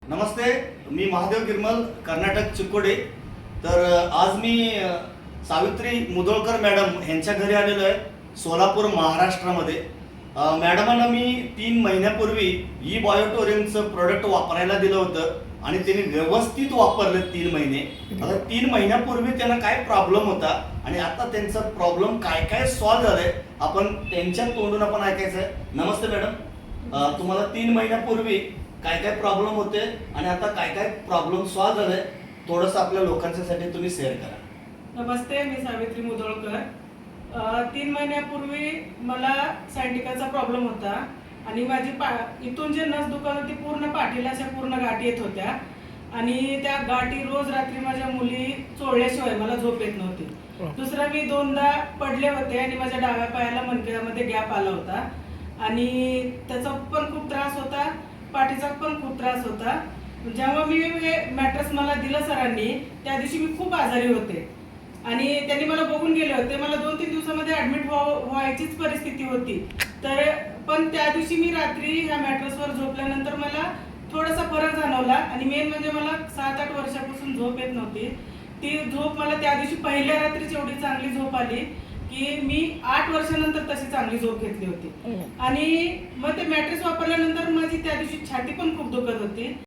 नमस्ते, मी महादेव गिरमल, कर्नाटक चिकोडे। तर आज मी सावित्री मुदोळकर मॅडम यांच्या घरी आलेलो आहे, सोलापूर महाराष्ट्रामध्ये। मॅडमांना मी 3 महिन्यापूर्वी ई बायोटोरियमचं प्रोडक्ट वापरायला दिलं होतं आणि त्यांनी व्यवस्थित वापरलं 3 महिने। आता 3 महिन्यापूर्वी त्यांना काय प्रॉब्लेम होता आणि आता त्यांचा प्रॉब्लेम काय काय सॉल्व्ह झालाय आपण त्यांच्या तोंडून आपण ऐकायचं आहे। नमस्ते मॅडम, तुम्हाला 3 महिन्यापूर्वी काय काय प्रॉब्लेम होते आणि आता काय काय प्रॉब्लेम सॉल्व्ह झाले, थोडंसं आपल्या लोकांसाठी तुम्ही शेअर करा। नमस्ते, मी सावित्री मुदोळकर। 3 महिन्यापूर्वी मला सायटिकाचा प्रॉब्लेम होता आणि माझी इथून जे नस दुखत होती पूर्ण पाठीला अशा पूर्ण गाठी येत होत्या आणि त्या गाठी रोज रात्री माझ्या मुली चोळल्याशिवाय मला झोप येत नव्हती। दुसरा मी 2दा पडले होते आणि माझ्या डाव्या पायाला मणक्यामध्ये गॅप आला होता आणि त्याचा पण खूप त्रास होता, पाठीचा पण खूप त्रास होता। जेव्हा मी हे मॅट्रेस मला दिलं सरांनी त्या दिवशी मी खूप आजारी होते आणि त्यांनी मला बघून गेले होते। मला 2-3 दिवसामध्ये ऍडमिट व्हायचीच परिस्थिती होती। तर पण त्या दिवशी मी रात्री ह्या मॅट्रेसवर झोपल्यानंतर मला थोडासा फरक जाणवला आणि मेन म्हणजे मला 7-8 वर्षापासून झोप येत नव्हती। ती झोप मला त्या दिवशी पहिल्या रात्रीच एवढी चांगली झोप आली की मी 8 वर्षानंतर तशी चांगली झोप घेतली होती। आणि मग ते मॅट्रेस वापरल्यानंतर माझी त्या दिवशी छाती पण खूप दुखत होती।